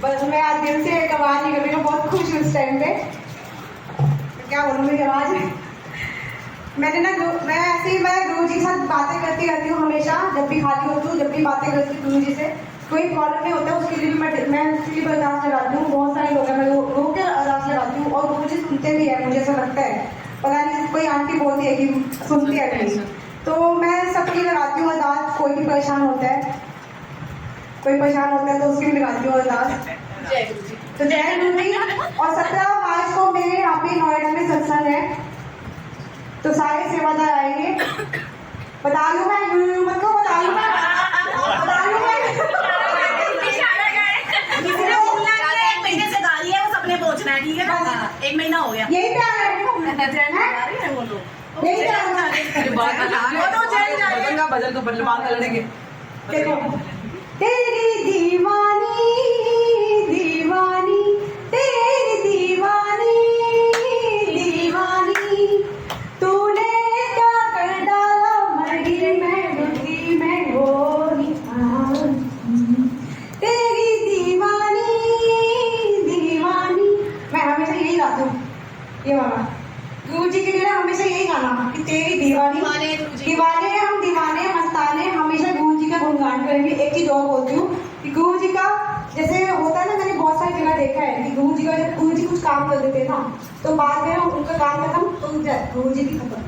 बस मैं आज दिल से एक आवाज़ निकल रही हूँ, बहुत खुश हूँ इस टाइम पे। क्या बोलूँ मेरी आवाज़। मैं ऐसे ही मैं गुरु जी के साथ बातें करती रहती हूँ हमेशा, जब भी खाली होती हूँ, जब भी बातें करती हूँ गुरु जी से, कोई प्रॉब्लम नहीं होता, उसके लिए भी मैं उसके लिए अरदास लगाती हूँ। बहुत सारे लोग हैं, मैं रो के अरदास लगाती हूँ और गुरु जी सुनते भी है, मुझे ऐसा लगता है। पता नहीं कोई आंटी बोलती है कि सुनती है नहीं, तो मैं सबकी लगाती हूँ अरदास। कोई भी परेशान होता है, तो उसकी भी लगाती हूँ अरदास। तो जय गुरु जी। और 17 मार्च को मेरे यहाँ पे नोएडा में सत्संग है, तो सारे सेवादार आएंगे। बता लूँ मैं, मत को बता लूँ मैं। पहुंचना है, ठीक है? 1 महीना हो गया, यही प्यार है, बदल तो बदलवान लड़ेंगे। देखो, तेरी दीवानी दीवानी, तेरी दीवानी दीवानी, तूने क्या कर डाला, मर गई मैं डूबी मैं वो तेरी दीवानी दीवानी। मैं हमेशा यही गाती हूँ, ये वाला गुरु जी के लिए हमेशा यही गाना कि तेरी दीवानी दीवाने, हम दीवाने मस्ताने, हमेशा गुरु जी का गुणगान करेंगे। एक चीज और बोलती हूँ कि गुरु जी का जैसे होता है ना, मैंने बहुत सारी जगह देखा है कि गुरु जी का जब गुरु जी कुछ काम कर देते हैं ना, तो बाद में उनका काम खत्म तो गुरु जी भी खत्म।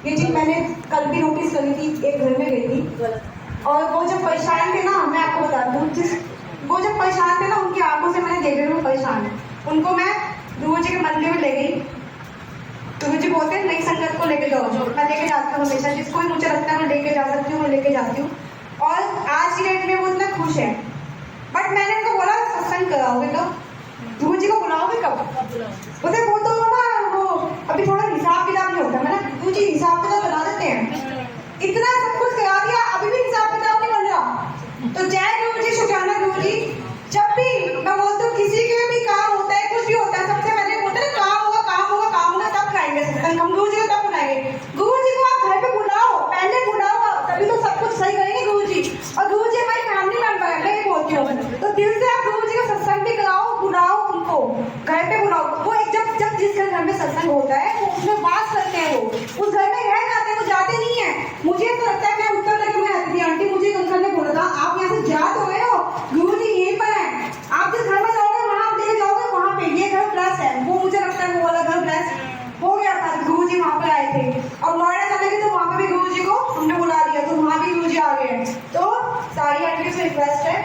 ये चीज मैंने कल भी नोटिस करी थी, एक घर में गई थी और वो जब परेशान थे ना, मैं आपको बताती हूँ, वो जब परेशान थे ना, उनकी आंखों से मैंने देखा वो परेशान है, उनको मैं गुरु जी के मंदिर में ले गई। तो मुझे बोलते हैं नई संगत को लेके जाओ, जो मैं लेके जाती हूँ हमेशा, जिसको भी मुझे लगता है मैं लेके जा सकती हूँ, मैं लेके जाती हूँ। और आज की डेट में वो इतना खुश है। बट मैंने उनको बोला सत्संग कराओगे कब, गुरु जी को बुलाओगे कब? बोलते वो तो ना वो अभी थोड़ा हिसाब किताब नहीं होता। मैंने गुरु जी हिसाब किताब बना देते हैं, इतना सब कुछ करा दिया, अभी भी हिसाब किताब नहीं बन रहा। तो जय गुरु जी, शुक्राना गुरु जी। जब भी मैं बोलती हूँ किसी के भी काम होता है, कुछ भी होता है, सबसे पहले बोलते हैं काम होगा तब खाएंगे सत्संग, हम गुरु जी को तब बुलाएंगे। गुरु जी को आप घर पे बुलाओ, पहले बुलाओ, तभी तो सब कुछ सही करेंगे गुरु जी। और गुरु जी हमारी फैमिली मेंबर है, मैं ये बोलती हूँ। तो दिल से आप गुरु जी का सत्संग भी कराओ, बुलाओ उनको, घर पे बुलाओ। वो एक जब जिस घर में सत्संग होता है वो उसमें वास करते हैं, वो उस घर में रह जाते हैं, वो जाते नहीं है। मुझे तो लगता है, मैं उत्तर लगे, मैं आंटी मुझे एक अंकल ने बोला था, आप यहाँ से जा तो गए हो, गुरु जी यहीं पर है, आप जिस घर में जाओगे वहाँ आप लेके जाओगे, वहाँ पे ये घर प्लस है। वो मुझे लगता है वो वाला घर प्लस हो गया था, गुरु जी वहाँ पर आए थे। और नोएडा चले गए तो वहाँ पे भी गुरु जी को हमने बुला लिया, तो वहाँ भी गुरु जी आ गए। तो सारी आंटी से रिक्वेस्ट है,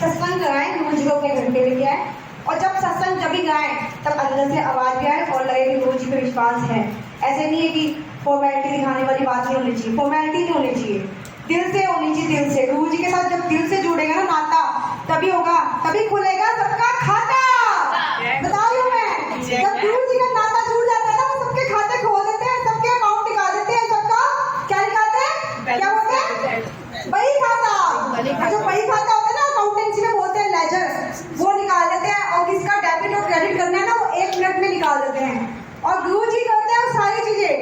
सत्संग कराएं, गुरु जी को अपने घर पे लेके आए। और जब सत्संग जब भी गाएं तब अंदर से आवाज भी आए और लगे कि गुरु जी पे विश्वास है। ऐसे नहीं है कि फॉर्मेलिटी दिखाने वाली बात नहीं होनी चाहिए, फॉर्मेलिटी नहीं होनी चाहिए, दिल से होनी चाहिए, दिल से। गुरु जी के साथ जब दिल से जुड़ेगा ना नाता, तभी होगा, तभी खुलेगा सबका खाता। बता रही हूँ मैं, जब गुरु जी का नाता जुड़ जाता है ना, वो सबके खाते खोल देते हैं, सबके अकाउंट निकाल देते हैं, सबका क्या निकालते हैं, क्या बोलते हैं, बही खाता। जो बही खाता होता है ना, अकाउंटेंसी में बोलते हैं लेजर, वो निकाल देते हैं। और किसका डेबिट और क्रेडिट करना है ना, वो 1 मिनट में निकाल देते हैं। और गुरु जी करते हैं वो सारी चीजें।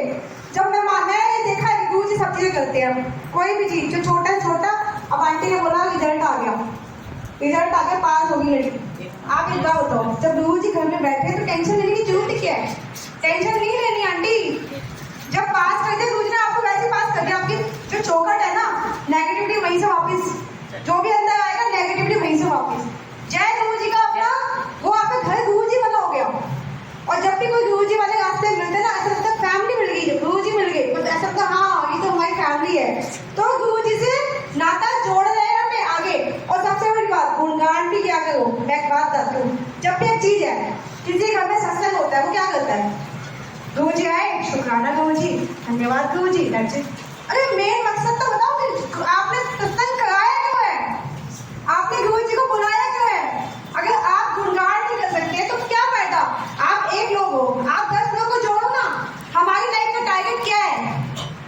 जब मैंने ये देखा है कि गुरु जी सब चीजें करते हैं, कोई भी चीज जो छोटा है छोटा। अब आंटी ने बोला रिजल्ट आ गया, पास होगी लड़की। आप एक बात बताओ, जब गुरु जी घर में बैठे तो टेंशन लेने की जरूरत क्या है? टेंशन नहीं लेनी आंटी। जब पास कर दिया गुरु जी ने, आपको वैसे पास कर दिया। आपकी जो चौखट है ना, नेगेटिविटी वहीं से वापस, जो भी अंदर आएगा नेगेटिविटी वहीं से वापस। जय गुरु जी का अपना वो आपका घर गुरु जी वाला हो गया। और जब भी कोई गुरु जी वाले रास्ते मिलते ना, ऐसा लगता है फैमिली मिल गई, गुरु जी मिल गए, तो ऐसा लगता है हाँ ये तो हमारी फैमिली है। तो गुरु जी से नाता जोड़ रहे हैं हमें आगे। और सबसे बड़ी बात, गुणगान भी क्या करो। मैं एक बात बताती हूँ, जब भी एक चीज है, किसी घर में सत्संग होता है, वो क्या करता है, गुरु जी आए, शुक्राना गुरु जी, धन्यवाद गुरु जी, दैट्स इट। अरे मेन मकसद तो बताओ कि आपने सत्संग कराया क्यों है, आपने गुरु जी को बुलाया क्यों है? अगर आप गुणगान नहीं कर सकते तो क्या फायदा? आप एक लोग हो, आप 10 लोग को जोड़ो ना। हमारी लाइफ का टारगेट क्या है?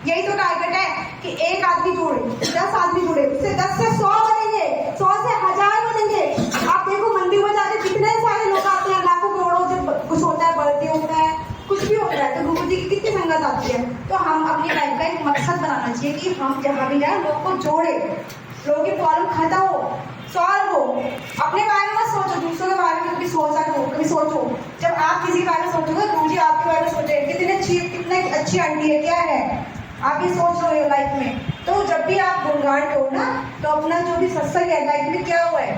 यही तो टारगेट है कि एक आदमी जोड़े, 10 आदमी जुड़े, उससे 10 से 100 बनेंगे, 100 से 1000 बनेंगे। आप देखो मंदिर में जाके कितने सारे लोग आते हैं, लाखों करोड़ों, जब कुछ होता है, बर्थडे होता है, कुछ भी होता है, तो गुरु जी की कितनी संगत आती है। तो हम अपनी लाइफ का एक मकसद बनाना चाहिए कि हम जहाँ भी जाए लोग को जोड़े, लोगों की प्रॉब्लम खत्म हो, सॉल्व हो, अपने बारे में सोचा करो, कभी सोचो जब आप किसी के बारे में सोचोगे गुरुजी आपके बारे में सोचे कितनी अच्छी आंटी है, क्या है, आप ये सोच रहे हो लाइफ में। तो जब भी आप गुणगान करो ना, तो अपना जो भी सत्संग है लाइफ में क्या हुआ है,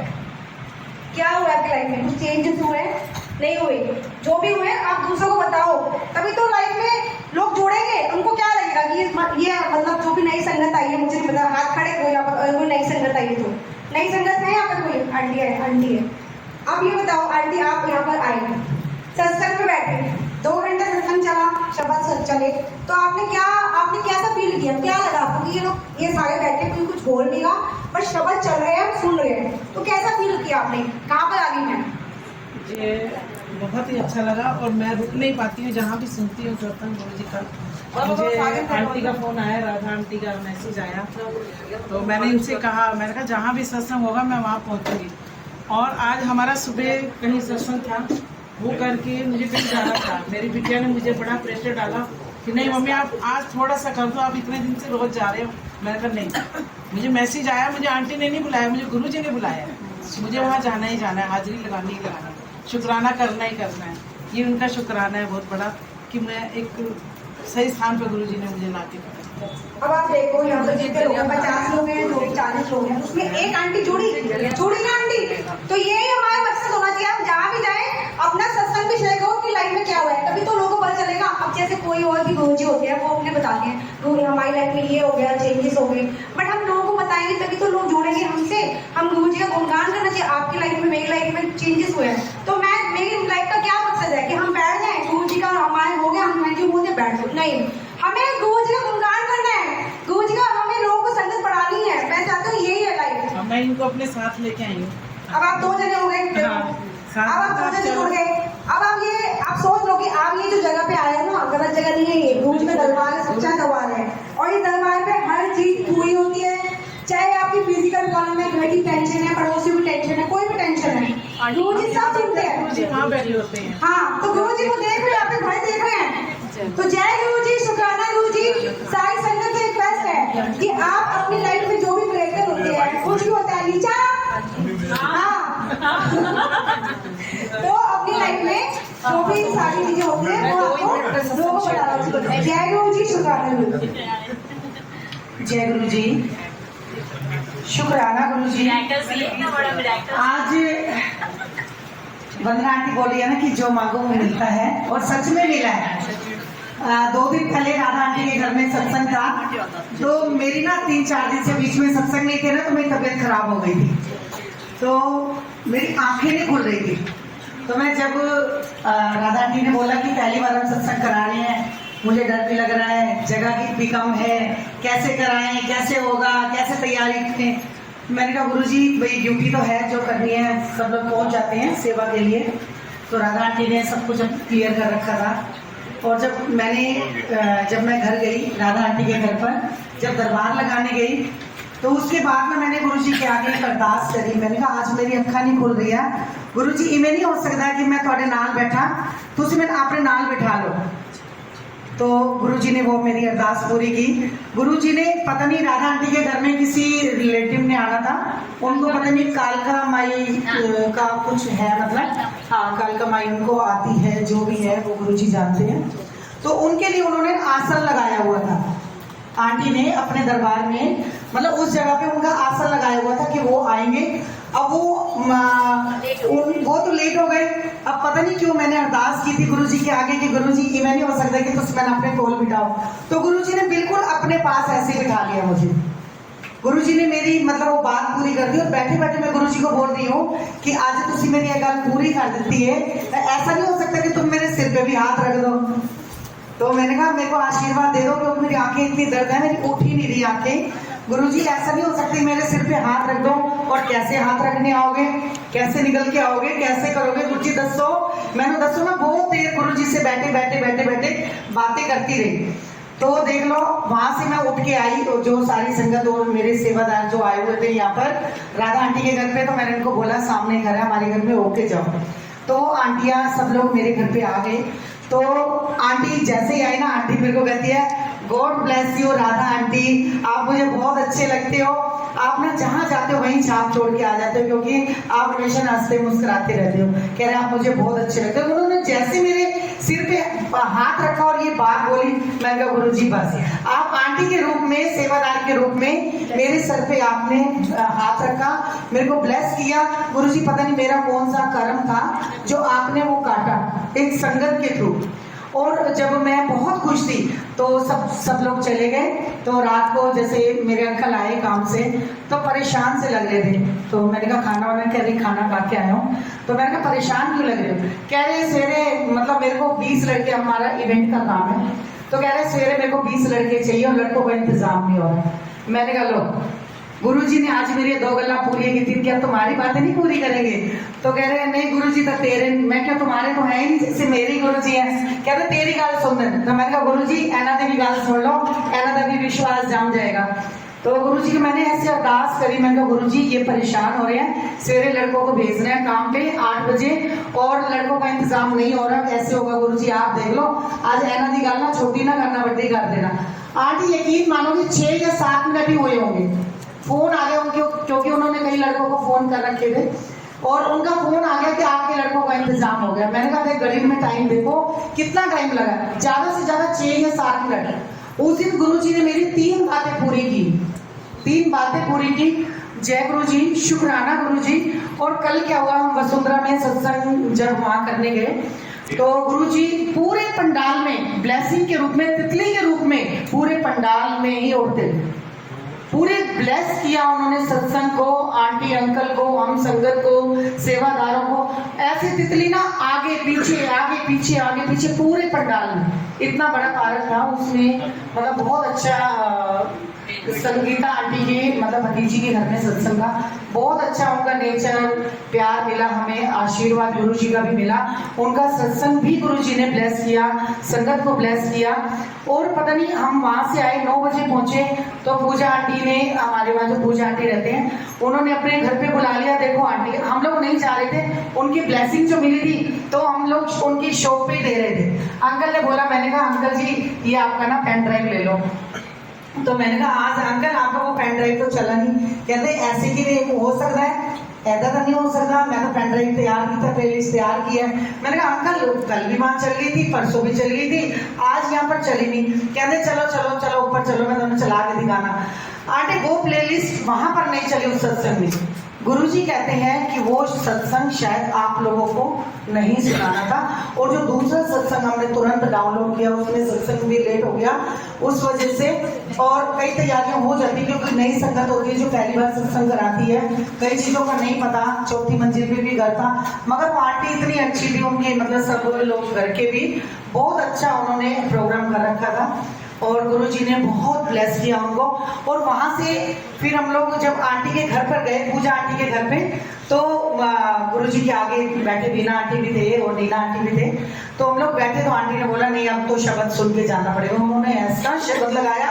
क्या हुआ है आपकी लाइफ में, कुछ चेंजेस हुए हैं, नहीं हुए, जो भी हुए आप दूसरों को बताओ, तभी तो लाइफ में लोग जोड़ेंगे। उनको क्या लगेगा कि ये मतलब जो भी नई संगत आई है, मुझे नहीं पता, हाथ खड़े कोई यहाँ पर, कोई नई संगत आई है तो नई संगत है यहाँ पर, कोई आंटी है, आंटी है। अब ये बताओ आंटी, आप यहाँ पर आए सत्संग में बैठे, 2 घंटे सत्संग चला, शब्द चले, तो आपने कैसा फील किया, क्या लगा आपको कि ये लोग ये सारे बैठे, कोई कुछ बोल नहीं रहा, पर शब्द चल रहे हैं, सुन रहे हैं, तो कैसा फील किया आपने, कहाँ पर आ गई मैं? ये बहुत ही अच्छा लगा और मैं रुक नहीं पाती हूँ, जहाँ भी सुनती हूँ सत्संग गुरु जी का। मुझे आंटी का फोन आया, राधा आंटी का मैसेज आया, तो मैंने उनसे कहा, मैंने कहा जहाँ भी सत्संग होगा मैं वहाँ पहुँचूंगी। और आज हमारा सुबह कहीं सत्संग था, वो करके मुझे कहीं जाना था। मेरी बिटिया ने मुझे बड़ा प्रेशर डाला कि नहीं मम्मी आप आज थोड़ा सा कर दो, आप इतने दिन से रोज जा रहे हो। मैंने कहा नहीं, मुझे मैसेज आया, मुझे आंटी ने नहीं बुलाया, मुझे गुरुजी ने बुलाया, मुझे वहाँ जाना ही जाना है, हाजिरी लगानी ही लगानी है, शुक्राना करना ही करना है। ये उनका शुक्राना है बहुत बड़ा कि मैं एक सही स्थान पर गुरुजी ने मुझे ला के पकड़ा। अब आप देखो यहाँ पर जितने लोग हैं, 50 लोग हैं, जो 40 लोग हैं, उसमें एक आंटी जुड़ी ना आंटी, तो यही हमारा मकसद होना चाहिए। हम जहाँ भी जाएं अपना सत्संग भी शेयर करो कि लाइफ में क्या हुआ है, तभी तो लोगों को पता चलेगा। अब जैसे कोई और भी गुरुजी होते हैं, वो अपने बताते हैं गुरु हमारी लाइफ में ये हो गया, चेंजेस हो गए, बट हम लोगों को बताएंगे तभी तो लोग जुड़ेंगे हमसे। हम गुरुजी का गुणगान करना चाहिए, आपकी लाइफ में, मेरी लाइफ में चेंजेस हुए हैं, तो मेरी लाइफ का क्या मकसद है कि हम बैठ जाए गुरुजी का हमारे हो गया, हम थैंक यू बोलते बैठ जाओ, नहीं, हमें गुरुजी का गुणगान करना है, गुरुजी का हमें लोगों को संगत बढ़ानी है। मैं चाहता हूँ यही है लाइफ। मैं इनको अपने साथ लेके आई हूँ। अब आप 2 जने हो गए, अब आप 2 जने जुड़ गए। अब आप सोच लो कि आप ये जो जगह पे आए हो ना, गलत जगह नहीं है, ये गुरुजी का दरबार है, सच्चा दरबार है, और इस दरबार पे हर चीज पूरी होती है, चाहे आपकी फिजिकल प्रॉब्लम है, घर की टेंशन है, पड़ोसी की टेंशन है, कोई भी टेंशन है, गुरुजी सब सुनते हैं। गुरुजी वहाँ बैठे होते हैं। हाँ, तो गुरुजी को देख रहे हैं, आपके घर देख रहे हैं, तो जय गुरुजी, शुक्राना गुरुजी। सारी संगत से रिक्वेस्ट है कि आप अपनी लाइफ में जो भी ब्रेकर होते हैं, कुछ भी होता है नीचा, हाँ, तो अपनी लाइफ में जो भी सारी चीजें होती है वो आपको लोगों को बताना। जय गुरुजी, शुक्राना गुरुजी, जय गुरुजी, शुक्राना गुरुजी। आज वंदना आंटी बोली है ना कि जो मांगो वो मिलता है, और सच में मिला है। 2 दिन पहले राधा आंटी के घर में सत्संग था, तो मेरी ना 3-4 दिन से बीच में सत्संग नहीं थे ना, तो मेरी तबीयत खराब हो गई थी, तो मेरी आंखें नहीं खुल रही थी। तो मैं जब राधा आंटी ने बोला कि पहली बार हम सत्संग करा रहे हैं, मुझे डर भी लग रहा है, जगह की भी कम है, कैसे कराएं, कैसे होगा, कैसे तैयारी करें। मैंने कहा गुरुजी भाई ड्यूटी तो है, जो करनी है सब लोग पहुंच जाते हैं सेवा के लिए। तो राधा आंटी ने सब कुछ क्लियर कर रखा था। और जब मैं घर गई राधा आंटी के घर पर, जब दरबार लगाने गई, तो उसके बाद में मैंने गुरुजी के आगे एक अरदास करी। मैंने कहा आज मेरी अखा नहीं खुल रही है गुरुजी, इवें नहीं हो सकता कि मैं थोड़े नाल बैठा, तुम मैंने अपने नाल बिठा लो। तो गुरुजी ने वो मेरी अरदास पूरी की। गुरुजी ने पता नहीं राधा आंटी के घर में किसी रिलेटिव ने आना था, उनको पता नहीं कालका माई का कुछ है, मतलब हाँ कालका माई उनको आती है, जो भी है वो गुरुजी जानते हैं। तो उनके लिए उन्होंने आसन लगाया हुआ था, आंटी ने अपने दरबार में, मतलब उस जगह पे उनका आसन लगाया हुआ था कि वो आएंगे। अब वो तो लेट हो गए। अब पता नहीं क्यों मैंने अरदास की थी गुरुजी के आगे कि गुरुजी ये नहीं हो सकता कि तुम मैंने अपने कोल बिठाओ, तो गुरुजी ने बिल्कुल अपने पास ऐसे बिठा लिया मुझे। गुरुजी ने मेरी मतलब वो बात पूरी कर दी, और बैठे बैठे मैं गुरुजी को बोल रही हूँ कि आज तुम मेरी ये गल पूरी कर देती है, ऐसा नहीं हो सकता कि तुम मेरे सिर पे भी हाथ रख दो। तो मैंने कहा मेरे को आशीर्वाद दे दो, क्योंकि मेरी आंखें इतनी दर्द है, मेरी उठ ही नहीं रही आंखें। गुरुजी ऐसा नहीं हो सकती मेरे सिर पे हाथ रख दो। और कैसे हाथ रखने आओगे, कैसे निकल के आओगे, कैसे करोगे गुरुजी दसो। मैंने दसो ना, बहुत देर गुरुजी से बैठे बातें करती रही। तो देख लो वहां से मैं उठ के आई, तो जो सारी संगत और मेरे सेवादार जो आए हुए थे यहाँ पर राधा आंटी के घर पे, तो मैंने उनको बोला सामने घर है हमारे घर में, होके जाओ। तो आंटियां सब लोग मेरे घर पे आ गए। तो आंटी जैसे ही आई ना, आंटी मेरे को कहती है God bless you Radha aunty, आप मुझे बहुत अच्छे लगते हो। आप ना जहाँ जाते हो वहीं छाप छोड़ के आ जाते हो, क्योंकि आप हमेशा हंसते मुस्कुराते रहते हो। कह रहे आप मुझे बहुत अच्छे लगते हो। उन्होंने जैसे मेरे सिर पे हाथ रखा और ये बात बोली, मैं कहा गुरुजी बस आप आंटी के रूप में, सेवादार के रूप में मेरे सर पे आपने हाथ रखा, मेरे को ब्लेस किया। गुरुजी पता नहीं मेरा कौन सा कर्म था जो आपने वो काटा एक संगत के थ्रू। और जब मैं बहुत खुश थी तो सब लोग चले गए। तो रात को जैसे मेरे अंकल आए काम से तो परेशान से लग रहे थे, तो मैंने कहा खाना वाना, कह रही खाना खा के आया हूँ। तो मैंने कहा परेशान क्यों लग रहे हो? कह रहे सवेरे मतलब मेरे को 20 लड़के, हमारा इवेंट का काम है, तो कह रहे सवेरे मेरे को 20 लड़के चाहिए और लड़कों का इंतजाम नहीं हो रहा। मैंने कहा लो गुरुजी ने आज मेरी 2 गल्ला पूरी की थी, क्या तुम्हारी बातें नहीं पूरी करेंगे? तो कह रहे नहीं गुरुजी तो तेरे, मैं क्या तुम्हारे तो है ही नहीं, जैसे मेरे ही गुरुजी हैं। कह रहे तेरी गाल सुन दे। तो मैंने कहा गुरुजी एना दी भी गाल सुन लो, एना दा भी विश्वास जाम जाएगा। तो गुरुजी की मैंने ऐसे अरदास करी, मैंने कहा गुरुजी ये परेशान हो रहे हैं, सवेरे लड़कों को भेज रहे हैं काम पे 8 बजे और लड़कों का इंतजाम नहीं हो रहा, कैसे होगा गुरुजी आप देख लो, आज एना दी गाल ना छोटी ना करना, बड़ी कर देना। आंटी यकीन मानोगे 6 या 7 मिनट ही हुए होंगे, फोन आ गया उनके, क्योंकि उन्होंने कई लड़कों को फोन कर रखे थे और उनका फोन आ गया कि आपके लड़कों का इंतजाम हो गया। मैंने कहा घड़ी में टाइम देखो कितना टाइम लगा, ज्यादा से ज्यादा 6 या 7 मिनट। उस दिन गुरुजी ने मेरी 3 बातें पूरी की, 3 बातें पूरी की। जय गुरुजी, शुक्राना गुरुजी। और कल क्या हुआ, हम वसुंधरा में सत्संग जब वहां करने गए तो गुरुजी पूरे पंडाल में ब्लेसिंग के रूप में, तितली के रूप में पूरे पंडाल में ही उड़ते, पूरे ब्लेस किया उन्होंने सत्संग को, आंटी अंकल को, हम संगत को, सेवादारों को। ऐसे तितली ना आगे पीछे आगे पीछे आगे पीछे पूरे पंडाल में, इतना बड़ा पार्क था उसमें। मतलब बहुत अच्छा संगीता आंटी के मतलब भतीजी के घर में सत्संग का, बहुत अच्छा उनका नेचर, प्यार मिला हमें, आशीर्वाद गुरुजी का भी मिला। उनका सत्संग भी गुरुजी ने ब्लेस किया, संगत को ब्लेस किया। और पता नहीं हम वहां से आए 9 बजे पहुंचे तो पूजा आंटी ने, हमारे वहां जो पूजा आंटी रहते हैं, उन्होंने अपने घर पे बुला लिया। देखो आंटी, हम लोग नहीं जा रहे थे, उनकी ब्लेसिंग जो मिली थी तो हम लोग उनकी शॉप पे दे रहे थे। अंकल ने बोला, मैंने कहा अंकल जी ये आपका ना पेन ड्राइव ले लो। तो मैंने कहा आज अंकल आपका वो पेन ड्राइव तो चला नहीं। कहते ऐसे कि नहीं हो सकता है, ऐसा तो नहीं हो सकता, मैं तो पेन ड्राइव तैयार की था, प्लेलिस्ट तैयार की है। मैंने कहा अंकल कल भी वहां चल गई थी, परसों भी चल गई थी, आज यहाँ पर चली नहीं। कहते चलो चलो चलो ऊपर चलो, मैं तुम्हें चला के दिखाना। आंटी वो प्लेलिस्ट वहां पर नहीं चली उस सत्संग में। गुरुजी कहते हैं कि वो सत्संग शायद आप लोगों को नहीं सुनाना था, और जो दूसरा सत्संग हमने तुरंत डाउनलोड किया उसमें सत्संग भी लेट हो गया उस वजह से। और कई तैयारियां हो जाती, क्योंकि नई संगत होती है जो पहली बार सत्संग कराती है, कई चीजों का नहीं पता। 4थी मंजिल पे भी घर था, मगर वो आंटी इतनी अच्छी थी, उनके मतलब सब लोग घर के भी बहुत अच्छा उन्होंने प्रोग्राम कर रखा था और गुरुजी ने बहुत ब्लेस किया उनको। और वहां से फिर हम लोग जब आंटी के घर पर गए, पूजा आंटी के घर पे, तो गुरुजी के आगे बैठे बीना आंटी भी थे और नीना आंटी भी थे। तो हम लोग बैठे तो आंटी ने बोला नहीं अब तो शब्द सुन के जाना पड़ेगा। उन्होंने ऐसा शब्द लगाया,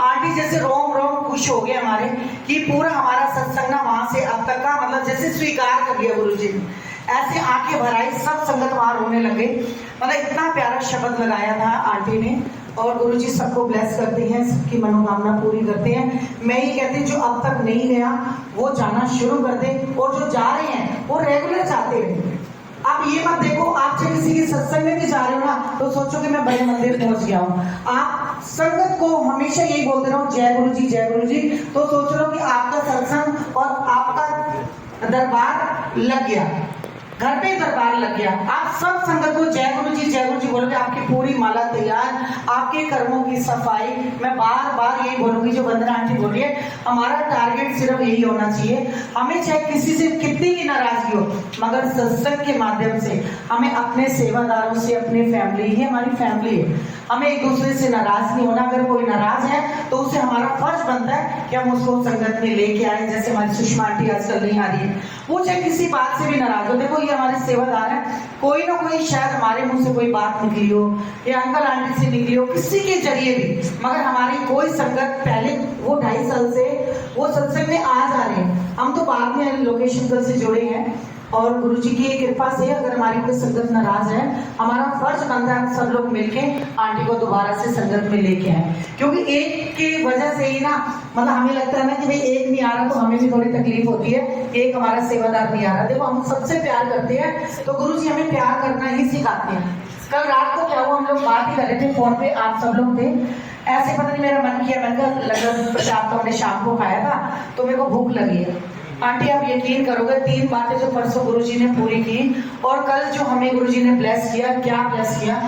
आंटी जैसे रोम रोम खुश हो गए हमारे कि पूरा हमारा सत्संग ना वहां से अब तक का मतलब जैसे स्वीकार कर लिया गुरुजी ने। ऐसे आंखें भराई, सब संगत वहां रोने लगे। मतलब इतना प्यारा शब्द लगाया था आंटी ने। और गुरुजी सबको ब्लेस करते हैं, सबकी मनोकामना पूरी करते हैं। मैं ये कहती हूँ जो अब तक नहीं गया वो जाना शुरू कर दे, और जो जा रहे हैं वो रेगुलर जाते रहे। आप ये मत देखो आप चाहे किसी के सत्संग में भी जा रहे हो ना तो सोचो कि मैं बड़े मंदिर पहुंच गया हूँ। आप संगत को हमेशा यही बोलते रहो जय गुरु जी जय गुरु जी, तो सोच रहे हो कि आपका सत्संग और आपका दरबार लग गया, घर पे दरबार लग गया। आप सब संगत को जय गुरु जी बोलोगे, आपकी पूरी माला तैयार, आपके कर्मों की सफाई। मैं बार बार यही बोलूंगी जो वंदना आंटी बोल रही है, हमारा टारगेट सिर्फ यही होना चाहिए। हमें चाहे किसी से कितनी भी नाराजगी हो, मगर सत्संग के माध्यम से हमें अपने सेवादारों से, अपने फैमिली, ये हमारी फैमिली है, हमें एक दूसरे से नाराज नहीं होना। अगर कोई नाराज है तो उसे हमारा फर्ज बनता है कि हम उसको संगत में लेके आए। जैसे हमारी सुषमा आंटी आजकल नहीं आ रही है, वो चाहे किसी बात से भी नाराज हो, देखो ये हमारे सेवादार हैं, कोई ना कोई शायद हमारे मुंह से कोई बात निकली हो या अंकल आंटी से निकली हो, किसी के जरिए भी, मगर हमारी कोई संगत पहले वो 2.5 साल से वो सत्संग में आ जा रहे हैं। हम तो बाद में लोकेशन कल से जुड़े हैं, और गुरु जी की कृपा से अगर हमारी कोई संगत नाराज है, हमारा फर्ज बनता है हम सब लोग मिलके आंटी को दोबारा से संगत में लेके आए, क्योंकि एक की वजह से ही ना, मतलब हमें लगता है ना कि भाई एक नहीं आ रहा तो हमें भी थोड़ी तकलीफ होती है, एक हमारा सेवादार नहीं आ रहा। देखो हम सबसे प्यार करते हैं तो गुरु जी हमें प्यार करना ही सिखाते हैं। कल रात को क्या हुआ, हम लोग बात ही कर रहे थे फोन पे, आप सब लोग थे, ऐसे पता नहीं मेरा मन किया, मैंने कहा लगभग प्रसाद तो हमने शाम को खाया था तो मेरे को भूख लगी है। आंटी आप यकीन करोगे 3 बातें जो परसों गुरुजी ने पूरी की और कल जो हमें गुरुजी ने ब्लेस किया, क्या ब्लेस किया।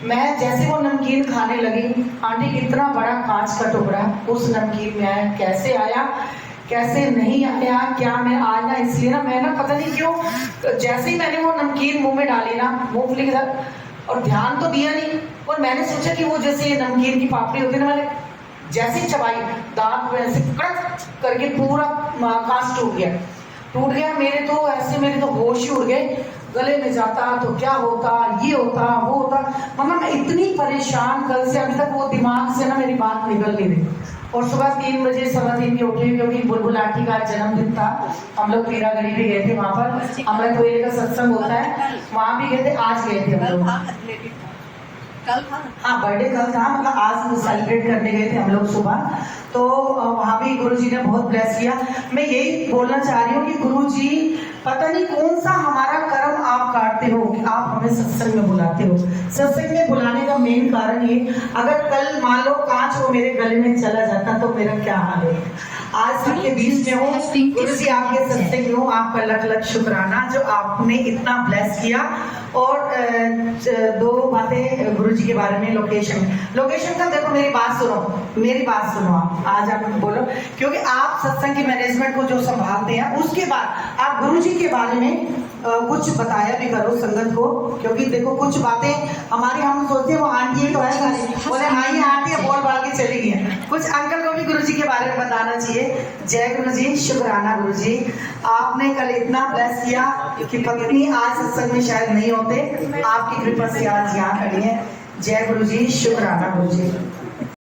मैं जैसे वो नमकीन खाने लगी, आंटी इतना बड़ा कांच का टुकड़ा उस नमकीन में आया, कैसे आया कैसे नहीं आया, क्या मैं आज ना, इसलिए ना मैं ना पता नहीं क्यों जैसे ही मैंने वो नमकीन मुंह में डाली ना मूंगफली के साथ, और ध्यान तो दिया नहीं, और मैंने सोचा कि वो जैसे ये नमकीन की पापड़ी होती है ना, मैंने जैसे ही चबाई दांत में ऐसे कड़क करके पूरा कांच टूट गया। मेरे तो होश ही उड़ गए, गले में जाता तो क्या होता, ये होता वो होता। मम्मा मैं इतनी परेशान कल से, अभी तक वो दिमाग से ना मेरी बात निकल नहीं रही। और सुबह 3 बजे 3:15 के उठे, क्योंकि बुलबुल आंटी का जन्मदिन था, हम लोग पीरागढ़ी भी गए थे, वहाँ पर अमृत वेले का सत्संग होता है, वहाँ भी गए थे, आज गए थे हम लोग। कल था, हाँ बर्थडे कल था, मतलब आज सेलिब्रेट करने गए थे हम लोग सुबह, तो वहाँ भी गुरुजी ने बहुत ब्लेस किया। मैं यही बोलना चाह रही हूँ कि गुरुजी पता नहीं कौन सा हमारा कर्म आप काटते हो कि आप हमें सत्संग में बुलाते हो। सत्संग में बुलाने का मेन कारण ये, अगर कल मान लो कांच वो मेरे गले में चला जाता तो मेरा क्या हाल है। आज सबके बीच में हो, गुरुजी आपके सत्संग में हो, आपका लख लख शुक्राना जो आपने इतना ब्लेस किया। और 2 बातें गुरुजी के बारे में, लोकेशन का देखो, मेरी बात सुनो आप, आज आप बोलो, क्योंकि आप सत्संग की मैनेजमेंट को जो संभालते हैं, उसके बाद आप गुरुजी के बारे में कुछ बताया भी करो संगत को, क्योंकि देखो कुछ बातें हमारी हम सोचते हैं वो आंटी तो है सारी, बोले हाँ ये आंटी है, बोल बाल के चली गई है, कुछ अंकल को भी गुरुजी के बारे में बताना चाहिए। जय गुरुजी, शुक्राना गुरुजी, आपने कल इतना ब्लेस किया कि पत्नी आज सत्संग में शायद नहीं होते, आपकी कृपा से आज यहाँ खड़ी है। जय गुरुजी, शुक्राना गुरुजी।